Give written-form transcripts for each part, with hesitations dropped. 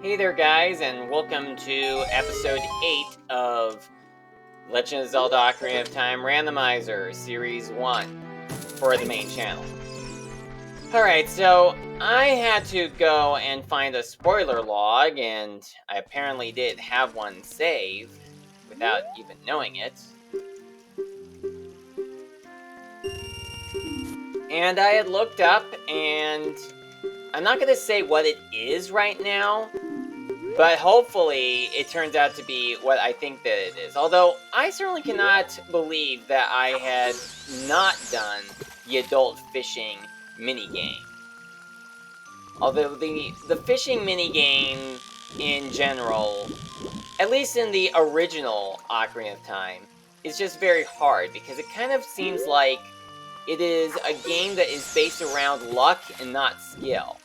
Hey there, guys, and welcome to episode 8 of Legend of Zelda Ocarina of Time Randomizer Series 1 for the main channel. Alright, so I had to go and find a spoiler log, and I apparently did have one saved without even knowing it. And I had looked up, and I'm not going to say what it is right now, but hopefully it turns out to be what I think that it is. Although I certainly cannot believe that I had not done the adult fishing minigame. Although the fishing minigame in general, at least in the original Ocarina of Time, is just very hard because it kind of seems like it is a game that is based around luck and not skill.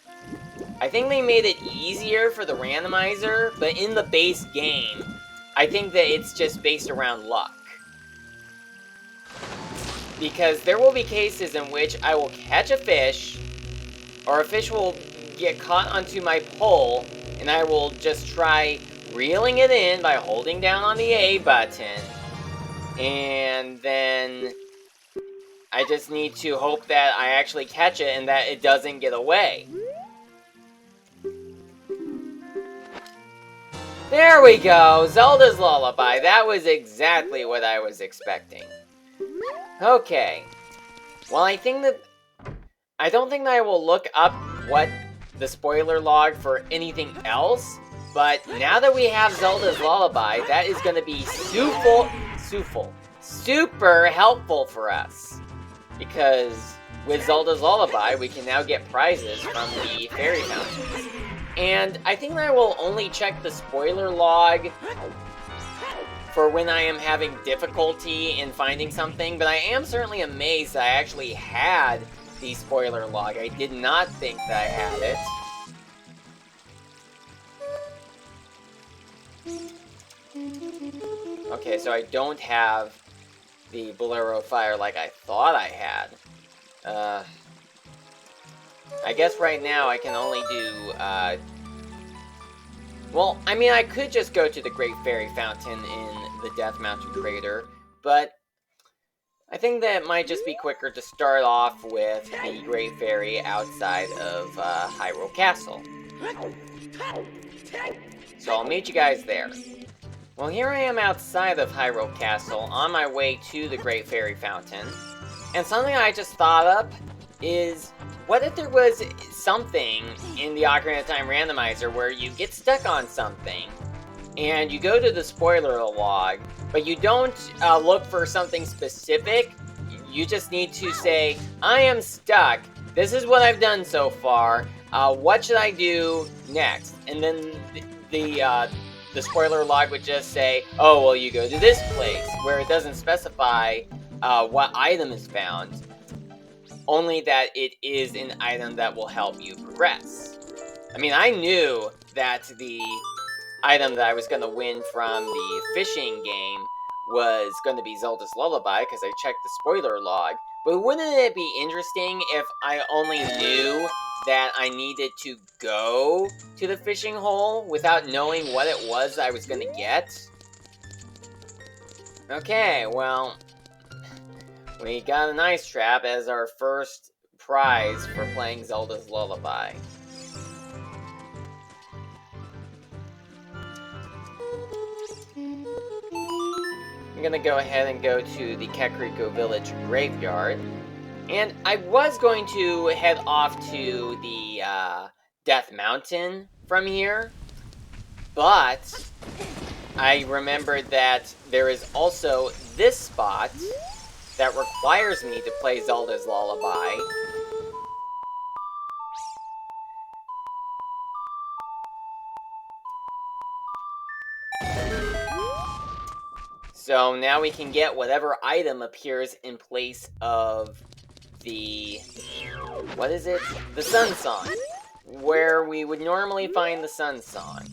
I think they made it easier for the randomizer, but in the base game, I think that it's just based around luck. Because there will be cases in which I will catch a fish, or a fish will get caught onto my pole, and I will just try reeling it in by holding down on the A button, and then I just need to hope that I actually catch it and that it doesn't get away. There we go! Zelda's Lullaby. That was exactly what I was expecting. Okay. Well, I don't think that I will look up what the spoiler log for anything else, but now that we have Zelda's Lullaby, that is going to be super helpful for us. Because with Zelda's Lullaby, we can now get prizes from the fairy fountains. And I think that I will only check the spoiler log for when I am having difficulty in finding something, but I am certainly amazed that I actually had the spoiler log. I did not think that I had it. Okay, so I don't have the Bolero Fire like I thought I had. I guess right now I can only do, well, I mean, I could just go to the Great Fairy Fountain in the Death Mountain Crater, but I think that it might just be quicker to start off with the Great Fairy outside of Hyrule Castle. So I'll meet you guys there. Well, here I am outside of Hyrule Castle, on my way to the Great Fairy Fountain, and something I just thought up is, what if there was something in the Ocarina of Time randomizer where you get stuck on something, and you go to the spoiler log, but you don't look for something specific, you just need to say, I am stuck, this is what I've done so far, what should I do next? And then the spoiler log would just say, oh, well, you go to this place, where it doesn't specify what item is found. Only that it is an item that will help you progress. I mean, I knew that the item that I was going to win from the fishing game was going to be Zelda's Lullaby, because I checked the spoiler log. But wouldn't it be interesting if I only knew that I needed to go to the fishing hole without knowing what it was I was going to get? Okay, well, we got an ice trap as our first prize for playing Zelda's Lullaby. I'm gonna go ahead and go to the Kakariko Village Graveyard. And I was going to head off to the Death Mountain from here, but I remembered that there is also this spot that requires me to play Zelda's Lullaby. So now we can get whatever item appears in place of the, what is it? The Sun Song, where we would normally find the Sun Song.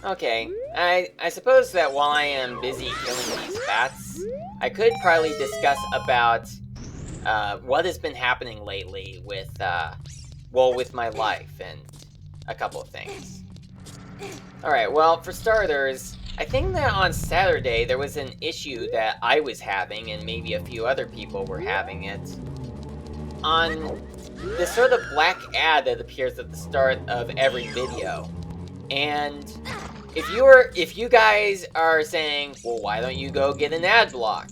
Okay, I suppose that while I am busy killing these bats, I could probably discuss about what has been happening lately with, well, with my life and a couple of things. Alright, well, for starters, I think that on Saturday there was an issue that I was having, and maybe a few other people were having it, on this sort of black ad that appears at the start of every video. And if you guys are saying, well, why don't you go get an ad block?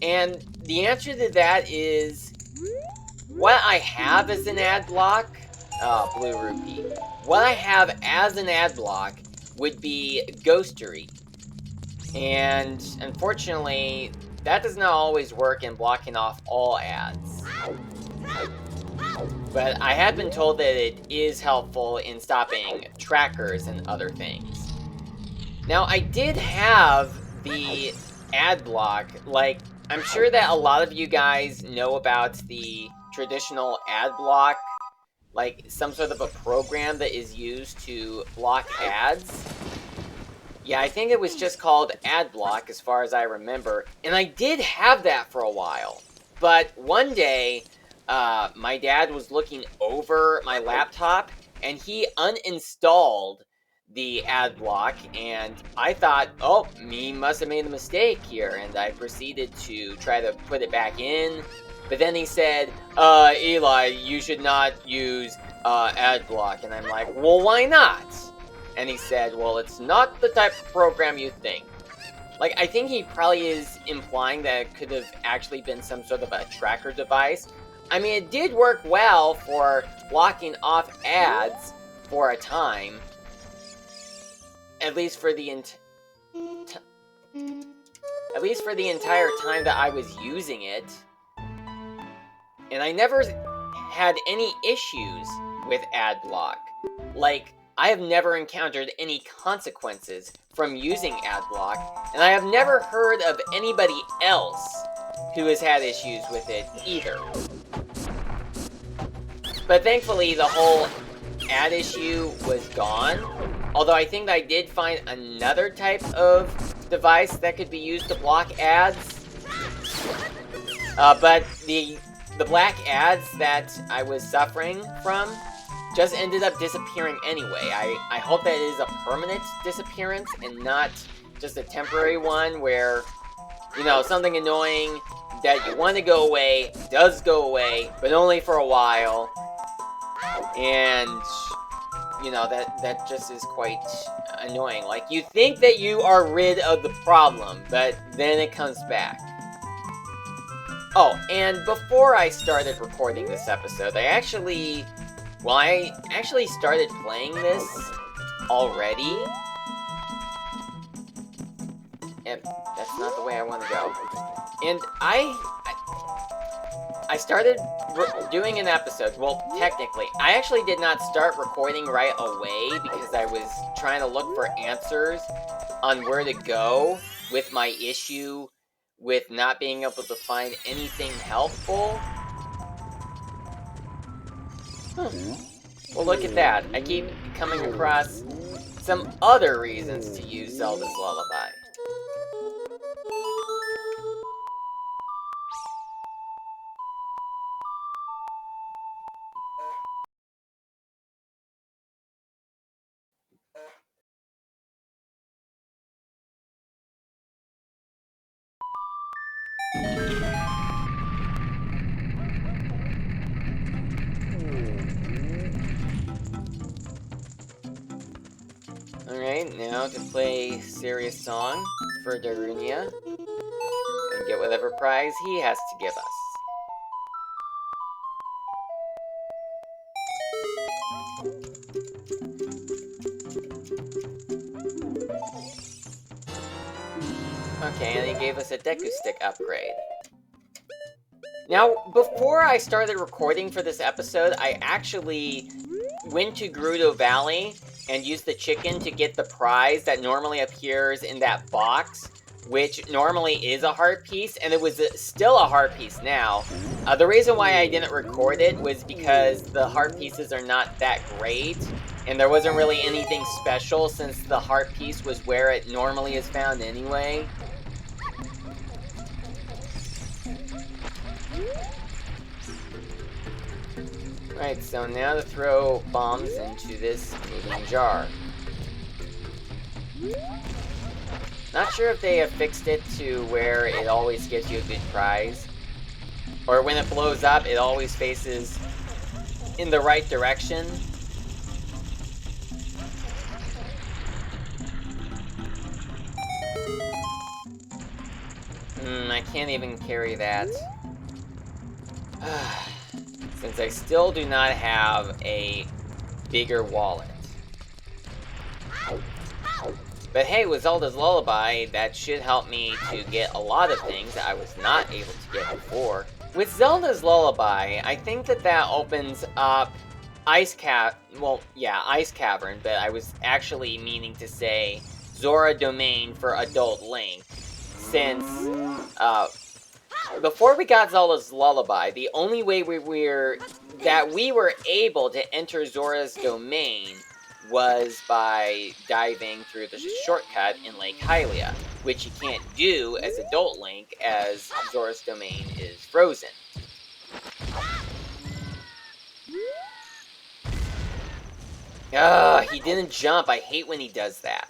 And the answer to that is, what I have as an ad block, Blue Rupee, what I have as an ad block would be Ghostery. And unfortunately, that does not always work in blocking off all ads. But I have been told that it is helpful in stopping trackers and other things. Now, I did have the ad block, like, I'm sure that a lot of you guys know about the traditional ad block, like some sort of a program that is used to block ads. Yeah, I think it was just called ad block as far as I remember, and I did have that for a while. But one day, my dad was looking over my laptop, and he uninstalled the ad block, and I thought, oh, me must have made a mistake here, and I proceeded to try to put it back in, but then he said, Eli, you should not use ad block, and I'm like, well, why not? And he said, well, it's not the type of program you think. Like, I think he probably is implying that it could have actually been some sort of a tracker device. I mean, it did work well for blocking off ads for a time. At least for the entire time that I was using it. And I never had any issues with ad block. Like, I have never encountered any consequences from using ad block, and I have never heard of anybody else who has had issues with it either. But thankfully, the whole ad issue was gone. Although I think I did find another type of device that could be used to block ads. But the black ads that I was suffering from just ended up disappearing anyway. I hope that it is a permanent disappearance and not just a temporary one where, you know, something annoying that you want to go away does go away, but only for a while. And, you know, that just is quite annoying. Like, you think that you are rid of the problem, but then it comes back. Oh, and before I started recording this episode, I actually started playing this already. And that's not the way I want to go. And I started doing an episode. Well, technically, I actually did not start recording right away because I was trying to look for answers on where to go with my issue with not being able to find anything helpful. Well, look at that. I keep coming across some other reasons to use Zelda's Lullaby. Alright, now to play serious song for Darunia and get whatever prize he has to give us. Okay, and he gave us a Deku Stick upgrade. Now, before I started recording for this episode, I actually went to Gerudo Valley and used the chicken to get the prize that normally appears in that box, which normally is a heart piece, and it was still a heart piece now. The reason why I didn't record it was because the heart pieces are not that great, and there wasn't really anything special since the heart piece was where it normally is found anyway. Alright, so now to throw bombs into this moving jar. Not sure if they have fixed it to where it always gives you a good prize. Or when it blows up, it always faces in the right direction. I can't even carry that. Since I still do not have a bigger wallet. But hey, with Zelda's Lullaby, that should help me to get a lot of things that I was not able to get before. With Zelda's Lullaby, I think that opens up Ice Cavern, but I was actually meaning to say Zora Domain for Adult Link, since, before we got Zelda's Lullaby, the only way we were able to enter Zora's Domain was by diving through the shortcut in Lake Hylia, which you can't do as Adult Link, as Zora's Domain is frozen. He didn't jump. I hate when he does that.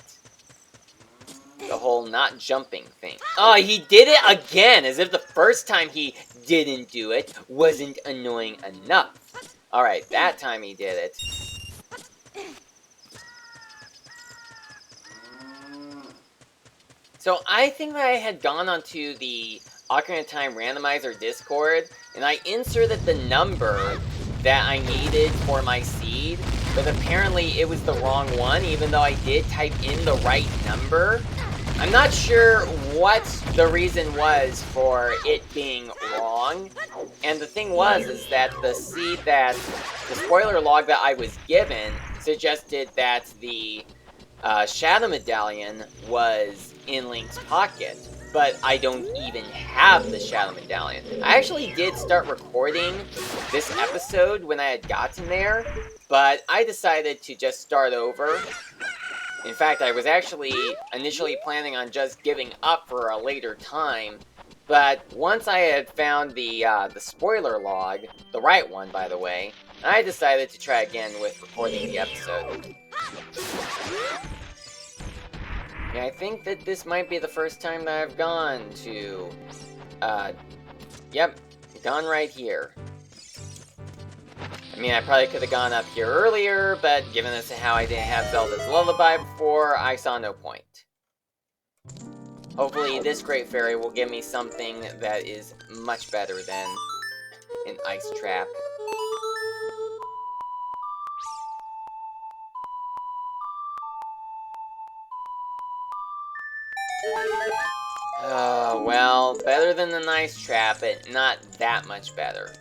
The whole not jumping thing. Oh, he did it again, as if the first time he didn't do it wasn't annoying enough. Alright, that time he did it. So I think that I had gone onto the Ocarina of Time Randomizer Discord, and I inserted the number that I needed for my seed, but apparently it was the wrong one, even though I did type in the right number. I'm not sure what the reason was for it being wrong, and the thing is that the spoiler log that I was given suggested that the Shadow Medallion was in Link's pocket, but I don't even have the Shadow Medallion. I actually did start recording this episode when I had gotten there, but I decided to just start over. In fact, I was actually initially planning on just giving up for a later time, but once I had found the spoiler log, the right one by the way, I decided to try again with recording the episode. Yeah, I think that this might be the first time that I've gone to, yep, gone right here. I mean, I probably could have gone up here earlier, but given as to how I didn't have Zelda's Lullaby before, I saw no point. Hopefully this Great Fairy will give me something that is much better than an ice trap. Well, better than the nice trap, but not that much better.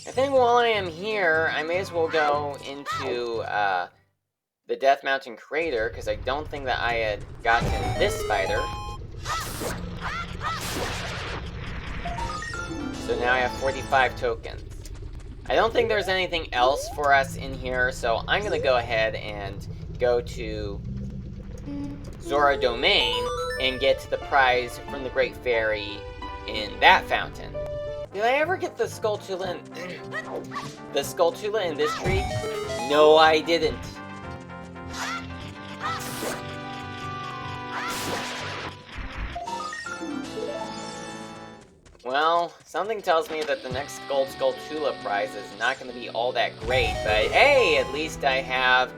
I think while I am here, I may as well go into the Death Mountain Crater, because I don't think that I had gotten this spider. So now I have 45 tokens. I don't think there's anything else for us in here, so I'm going to go ahead and go to Zora Domain and get the prize from the Great Fairy in that fountain. Did I ever get the Skulltula in this tree? No, I didn't. Well, something tells me that the next Skulltula prize is not going to be all that great, but hey, at least I have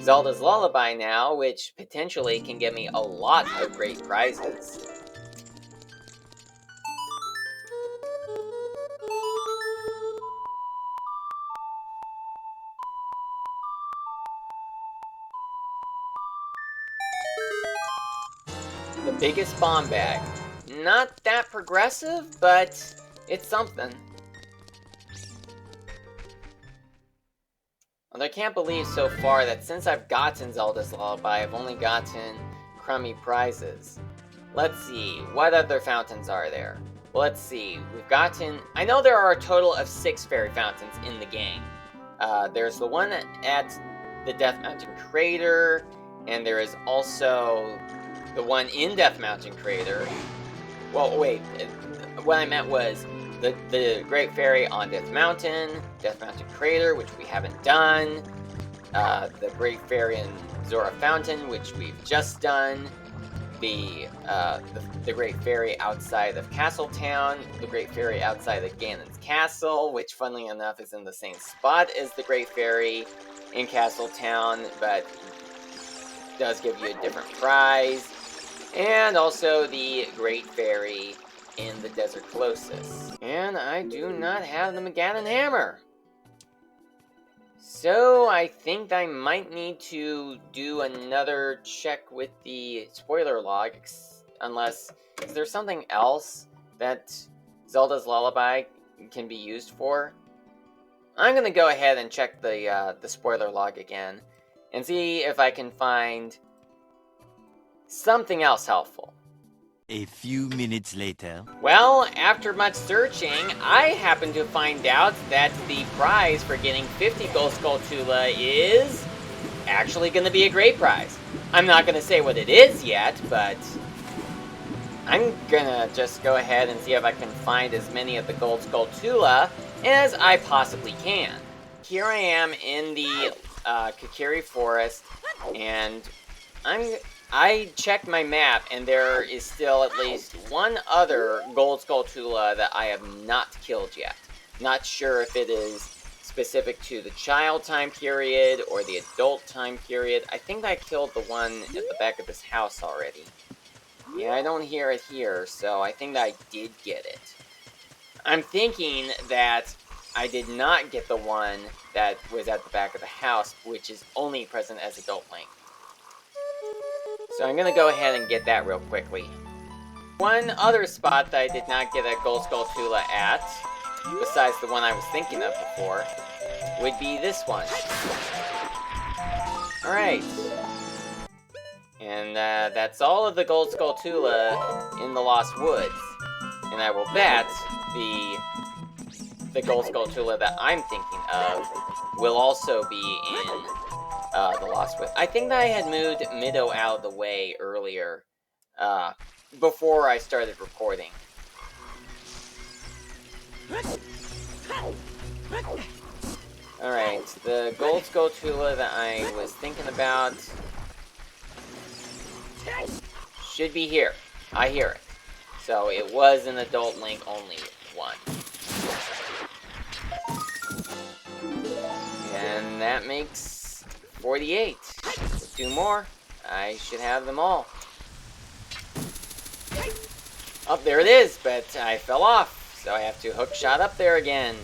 Zelda's Lullaby now, which potentially can get me a lot of great prizes. The biggest bomb bag. Not that progressive, but it's something. Although I can't believe so far that since I've gotten Zelda's Lullaby, I've only gotten crummy prizes. Let's see, what other fountains are there? Well, let's see, we've gotten... I know there are a total of 6 fairy fountains in the game. There's the one at the Death Mountain Crater, and there is also the one in Death Mountain Crater. Well, wait. What I meant was the Great Fairy on Death Mountain Crater, which we haven't done. The Great Fairy in Zora Fountain, which we've just done. The Great Fairy outside of Castletown, the Great Fairy outside of Ganon's Castle, which funnily enough is in the same spot as the Great Fairy in Castletown, but does give you a different prize. And also the Great Fairy in the Desert Colossus. And I do not have the Magadan Hammer. So I think I might need to do another check with the spoiler log, unless, is there something else that Zelda's Lullaby can be used for? I'm gonna go ahead and check the spoiler log again, and see if I can find something else helpful. A few minutes later. Well, after much searching, I happened to find out that the prize for getting 50 Gold Skulltula is actually going to be a great prize. I'm not going to say what it is yet, but I'm going to just go ahead and see if I can find as many of the Gold Skulltula as I possibly can. Here I am in the Kakiri Forest, and I checked my map, and there is still at least one other Gold Skulltula that I have not killed yet. Not sure if it is specific to the child time period or the adult time period. I think I killed the one at the back of this house already. Yeah, I don't hear it here, so I think that I did get it. I'm thinking that I did not get the one that was at the back of the house, which is only present as Adult Link. So I'm going to go ahead and get that real quickly. One other spot that I did not get a Gold Skulltula at, besides the one I was thinking of before, would be this one. Alright. And that's all of the Gold Skulltula in the Lost Woods. And I will bet the Gold Skulltula that I'm thinking of will also be in the Lost Woods. I think that I had moved Mido out of the way earlier, before I started recording. Alright, the Gold Skulltula that I was thinking about should be here. I hear it. So it was an Adult Link only one. And that makes 48. Two more. I should have them all. Oh, there it is, but I fell off, so I have to hook shot up there again.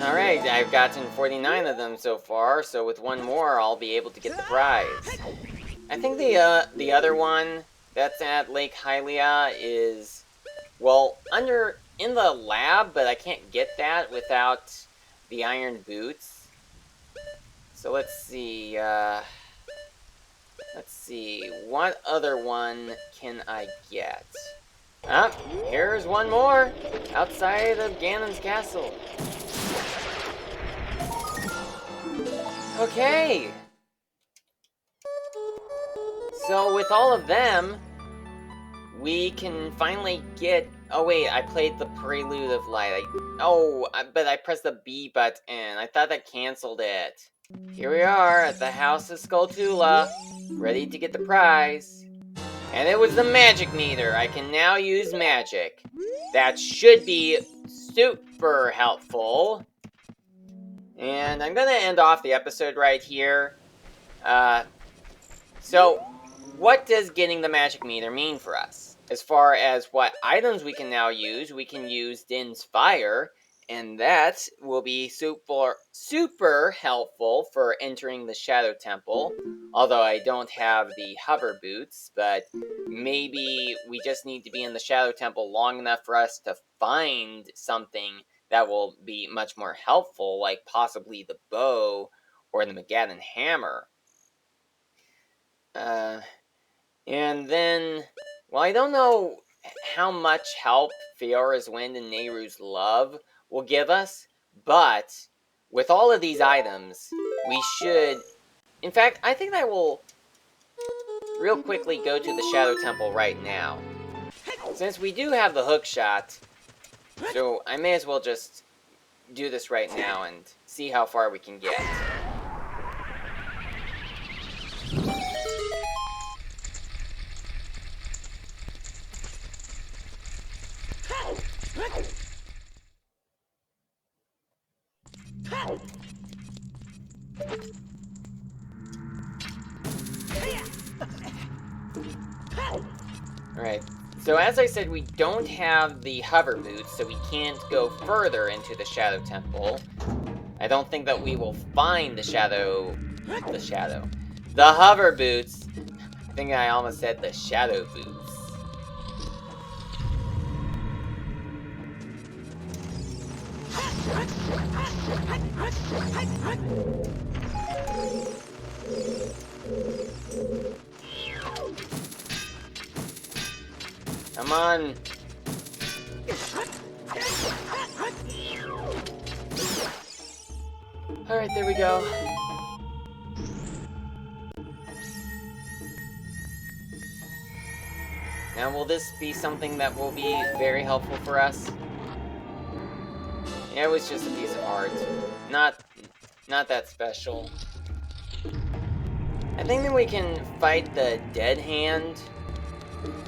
Alright, I've gotten 49 of them so far, so with one more I'll be able to get the prize. I think the other one that's at Lake Hylia is, well, in the lab, but I can't get that without the iron boots. So let's see, what other one can I get? Ah, here's one more, outside of Ganon's castle. Okay! So with all of them, we can finally get... Oh wait, I played the Prelude of Light. But I pressed the B button. I thought that canceled it. Here we are at the House of Skulltula, ready to get the prize. And it was the magic meter. I can now use magic. That should be super helpful. And I'm gonna end off the episode right here. So, what does getting the magic meter mean for us? As far as what items we can now use, we can use Din's Fire, and that will be super helpful for entering the Shadow Temple. Although I don't have the hover boots, but maybe we just need to be in the Shadow Temple long enough for us to find something that will be much more helpful, like possibly the bow or the Magadan Hammer. And then, well, I don't know how much help Fiora's Wind and Nehru's Love will give us, but with all of these items, we should... In fact, I think I will real quickly go to the Shadow Temple right now. Since we do have the hook shot, so I may as well just do this right now and see how far we can get. Alright, so as I said, we don't have the hover boots, so we can't go further into the Shadow Temple. I don't think that we will find the hover boots. I think I almost said the shadow boots. Come on. Alright, there we go. Now, will this be something that will be very helpful for us? Yeah, it was just a piece of art. Not that special. I think that we can fight the Dead Hand,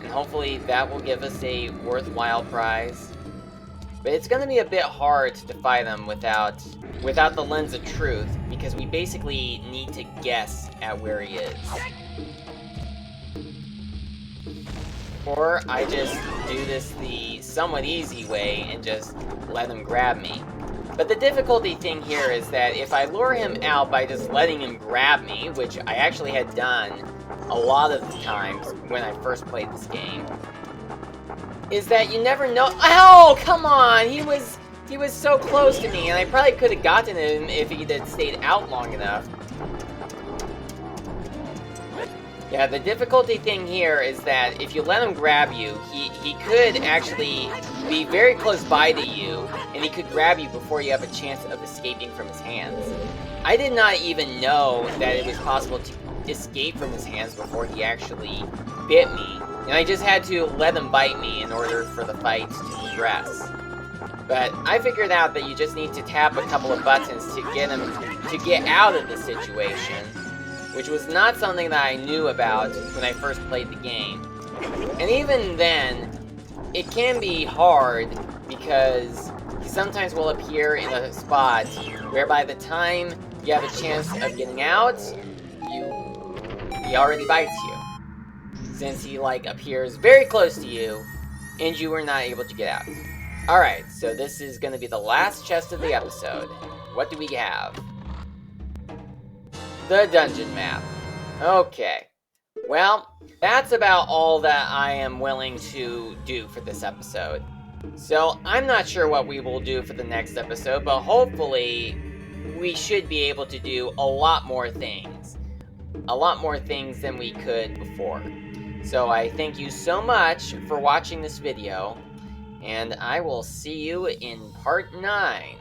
and hopefully that will give us a worthwhile prize. But it's gonna be a bit hard to fight him without the Lens of Truth, because we basically need to guess at where he is. Or I just do this the somewhat easy way and just let him grab me. But the difficulty thing here is that if I lure him out by just letting him grab me, which I actually had done a lot of the times when I first played this game, is that you never know— oh, come on! He was so close to me, and I probably could have gotten him if he had stayed out long enough. Yeah, the difficulty thing here is that if you let him grab you, he could actually be very close by to you, and he could grab you before you have a chance of escaping from his hands. I did not even know that it was possible to escape from his hands before he actually bit me, and I just had to let him bite me in order for the fight to progress. But I figured out that you just need to tap a couple of buttons to get him to get out of the situation, which was not something that I knew about when I first played the game. And even then, it can be hard because he sometimes will appear in a spot where by the time you have a chance of getting out, he already bites you. Since he appears very close to you, and you were not able to get out. Alright, so this is going to be the last chest of the episode. What do we have? The dungeon map. Okay. Well, that's about all that I am willing to do for this episode. So, I'm not sure what we will do for the next episode, but hopefully we should be able to do a lot more things. A lot more things than we could before. So I thank you so much for watching this video, and I will see you in part 9.